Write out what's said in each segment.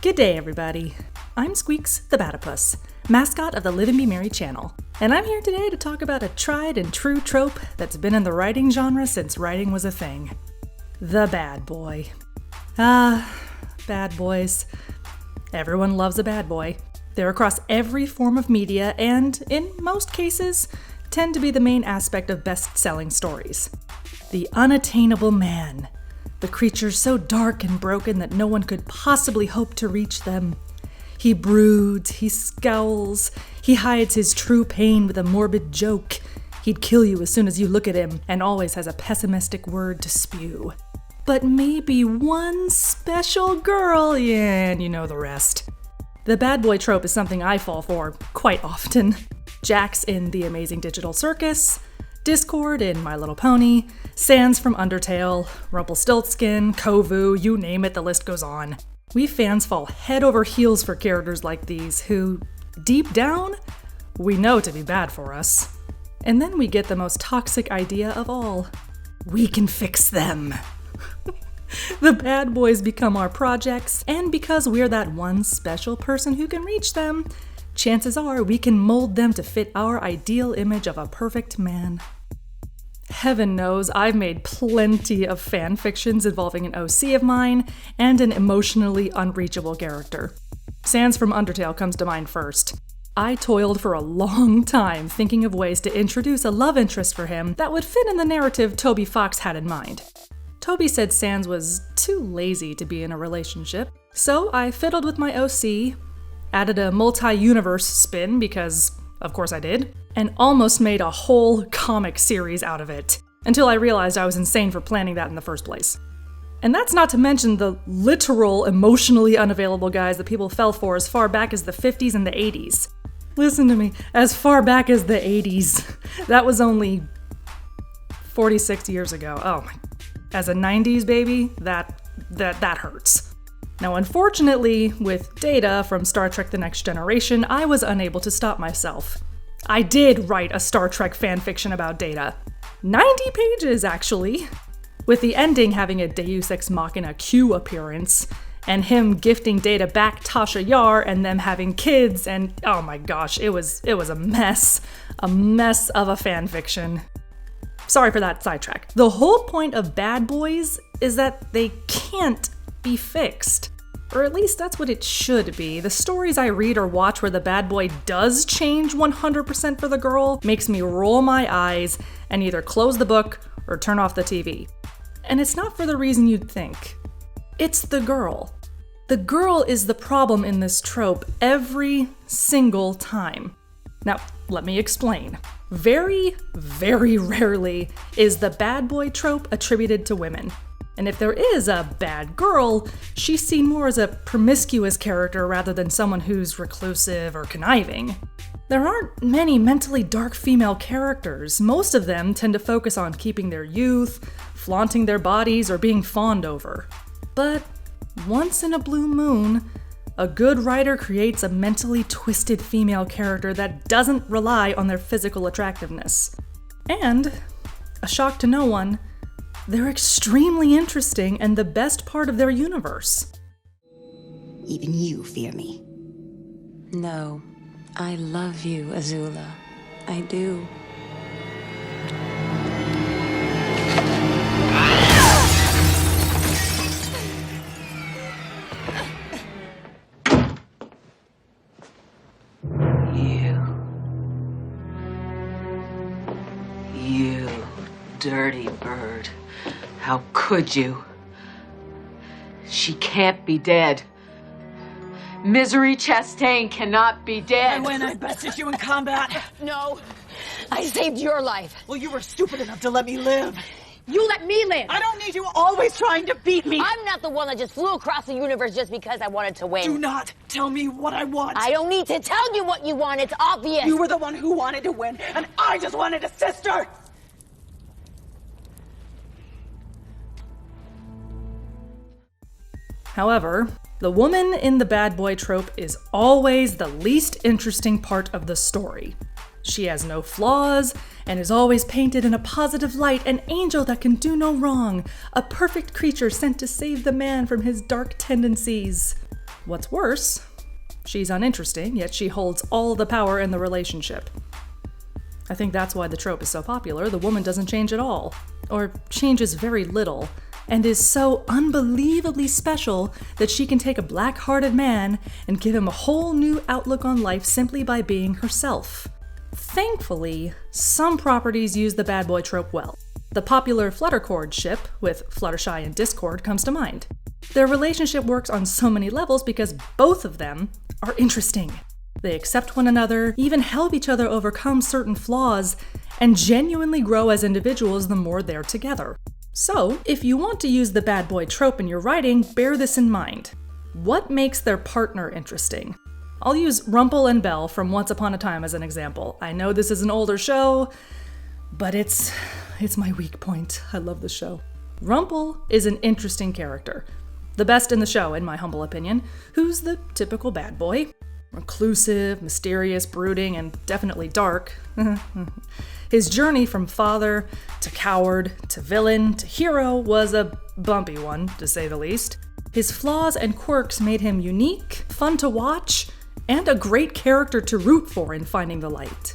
G'day everybody, I'm Squeaks the Batapus, mascot of the Liv-and-B-Merry channel, and I'm here today to talk about a tried and true trope that's been in the writing genre since writing was a thing. The bad boy. Bad boys. Everyone loves a bad boy. They're across every form of media and, in most cases, tend to be the main aspect of best-selling stories. The unattainable man. The creature so dark and broken that no one could possibly hope to reach them. He broods, he scowls, he hides his true pain with a morbid joke. He'd kill you as soon as you look at him, and always has a pessimistic word to spew. But maybe one special girl, yeah, and you know the rest. The bad boy trope is something I fall for quite often. Jax in The Amazing Digital Circus, Discord in My Little Pony, Sans from Undertale, Rumpelstiltskin, Kovu, you name it, the list goes on. We fans fall head over heels for characters like these who, deep down, we know to be bad for us. And then we get the most toxic idea of all. We can fix them. The bad boys become our projects, and because we're that one special person who can reach them, chances are we can mold them to fit our ideal image of a perfect man. Heaven knows I've made plenty of fan fictions involving an OC of mine and an emotionally unreachable character. Sans from Undertale comes to mind first. I toiled for a long time thinking of ways to introduce a love interest for him that would fit in the narrative Toby Fox had in mind. Toby said Sans was too lazy to be in a relationship, so I fiddled with my OC, added a multi-universe spin because, of course I did, and almost made a whole comic series out of it, until I realized I was insane for planning that in the first place. And that's not to mention the literal emotionally unavailable guys that people fell for as far back as the 50s and the 80s. Listen to me, as far back as the 80s. That was only 46 years ago. Oh my. As a 90s baby, that hurts. Now, unfortunately, with Data from Star Trek The Next Generation, I was unable to stop myself. I did write a Star Trek fanfiction about Data. 90 pages, actually. With the ending having a Deus Ex Machina Q appearance, and him gifting Data back Tasha Yar, and them having kids, and oh my gosh, it was a mess. A mess of a fanfiction. Sorry for that sidetrack. The whole point of bad boys is that they can't be fixed. Or at least that's what it should be. The stories I read or watch where the bad boy does change 100% for the girl makes me roll my eyes and either close the book or turn off the TV. And it's not for the reason you'd think. It's the girl. The girl is the problem in this trope every single time. Now, let me explain. Very, very rarely is the bad boy trope attributed to women. And if there is a bad girl, she's seen more as a promiscuous character rather than someone who's reclusive or conniving. There aren't many mentally dark female characters. Most of them tend to focus on keeping their youth, flaunting their bodies, or being fawned over. But once in a blue moon, a good writer creates a mentally twisted female character that doesn't rely on their physical attractiveness. And, a shock to no one, they're extremely interesting and the best part of their universe. Even you fear me. No, I love you, Azula. I do. You dirty bird. How could you? She can't be dead. Misery Chastain cannot be dead. And when I bested you in combat. No, I saved your life. Well, you were stupid enough to let me live. You let me live. I don't need you always trying to beat me. I'm not the one that just flew across the universe just because I wanted to win. Do not tell me what I want. I don't need to tell you what you want. It's obvious. You were the one who wanted to win, and I just wanted a sister. However, the woman in the bad boy trope is always the least interesting part of the story. She has no flaws and is always painted in a positive light, an angel that can do no wrong, a perfect creature sent to save the man from his dark tendencies. What's worse, she's uninteresting, yet she holds all the power in the relationship. I think that's why the trope is so popular. The woman doesn't change at all, or changes very little, and is so unbelievably special that she can take a black-hearted man and give him a whole new outlook on life simply by being herself. Thankfully, some properties use the bad boy trope well. The popular Fluttercord ship, with Fluttershy and Discord, comes to mind. Their relationship works on so many levels because both of them are interesting. They accept one another, even help each other overcome certain flaws, and genuinely grow as individuals the more they're together. So, if you want to use the bad boy trope in your writing, bear this in mind. What makes their partner interesting? I'll use Rumple and Belle from Once Upon a Time as an example. I know this is an older show, but it's my weak point. I love this show. Rumple is an interesting character. The best in the show, in my humble opinion, who's the typical bad boy. Reclusive, mysterious, brooding, and definitely dark. His journey from father to coward to villain to hero was a bumpy one, to say the least. His flaws and quirks made him unique, fun to watch, and a great character to root for in Finding the Light.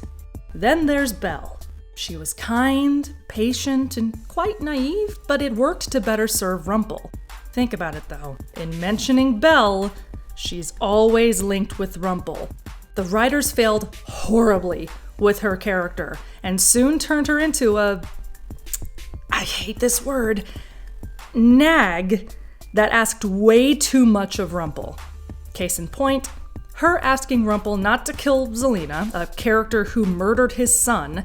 Then there's Belle. She was kind, patient, and quite naive, but it worked to better serve Rumple. Think about it though. In mentioning Belle, she's always linked with Rumple. The writers failed horribly with her character and soon turned her into I hate this word, nag that asked way too much of Rumple. Case in point, her asking Rumple not to kill Zelena, a character who murdered his son,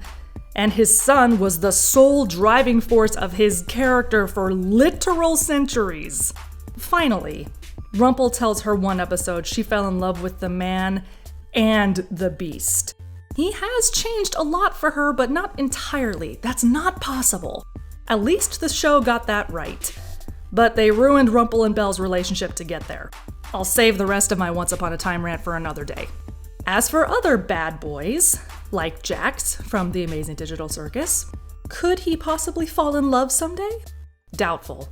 and his son was the sole driving force of his character for literal centuries. Finally, Rumple tells her one episode she fell in love with the man and the beast. He has changed a lot for her, but not entirely. That's not possible. At least the show got that right. But they ruined Rumple and Belle's relationship to get there. I'll save the rest of my Once Upon a Time rant for another day. As for other bad boys, like Jax from The Amazing Digital Circus, could he possibly fall in love someday? Doubtful.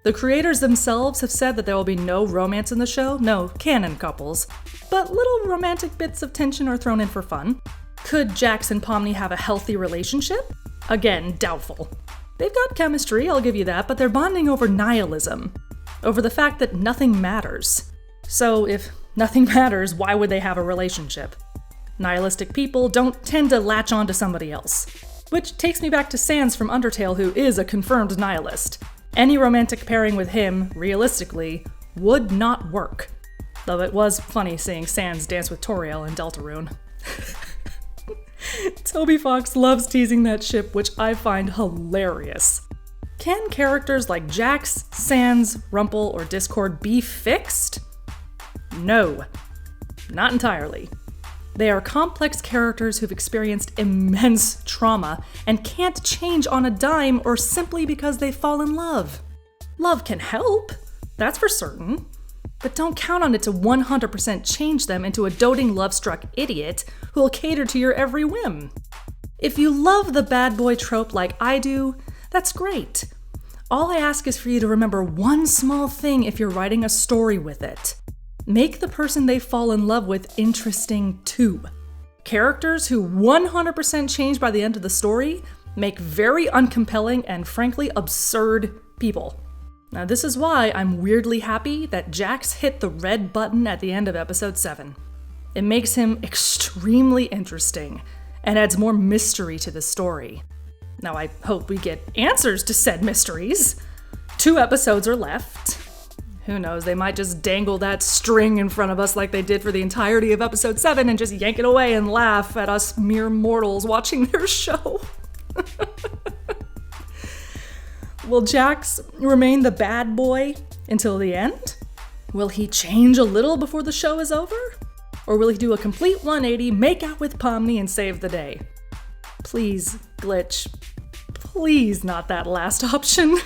The creators themselves have said that there will be no romance in the show, no canon couples, but little romantic bits of tension are thrown in for fun. Could Jax and Pomni have a healthy relationship? Again, doubtful. They've got chemistry, I'll give you that, but they're bonding over nihilism, over the fact that nothing matters. So if nothing matters, why would they have a relationship? Nihilistic people don't tend to latch on to somebody else. Which takes me back to Sans from Undertale, who is a confirmed nihilist. Any romantic pairing with him, realistically, would not work. Though it was funny seeing Sans dance with Toriel in Deltarune. Toby Fox loves teasing that ship, which I find hilarious. Can characters like Jax, Sans, Rumple, or Discord be fixed? No, not entirely. They are complex characters who've experienced immense trauma and can't change on a dime or simply because they fall in love. Love can help, that's for certain, but don't count on it to 100% change them into a doting love-struck idiot who'll cater to your every whim. If you love the bad boy trope like I do, that's great. All I ask is for you to remember one small thing if you're writing a story with it. Make the person they fall in love with interesting too. Characters who 100% change by the end of the story make very uncompelling and frankly absurd people. Now this is why I'm weirdly happy that Jax hit the red button at the end of episode 7. It makes him extremely interesting and adds more mystery to the story. Now I hope we get answers to said mysteries. 2 episodes are left. Who knows, they might just dangle that string in front of us like they did for the entirety of episode 7 and just yank it away and laugh at us mere mortals watching their show. Will Jax remain the bad boy until the end? Will he change a little before the show is over? Or will he do a complete 180, make out with Pomni, and save the day? Please, Glitch. Please not that last option.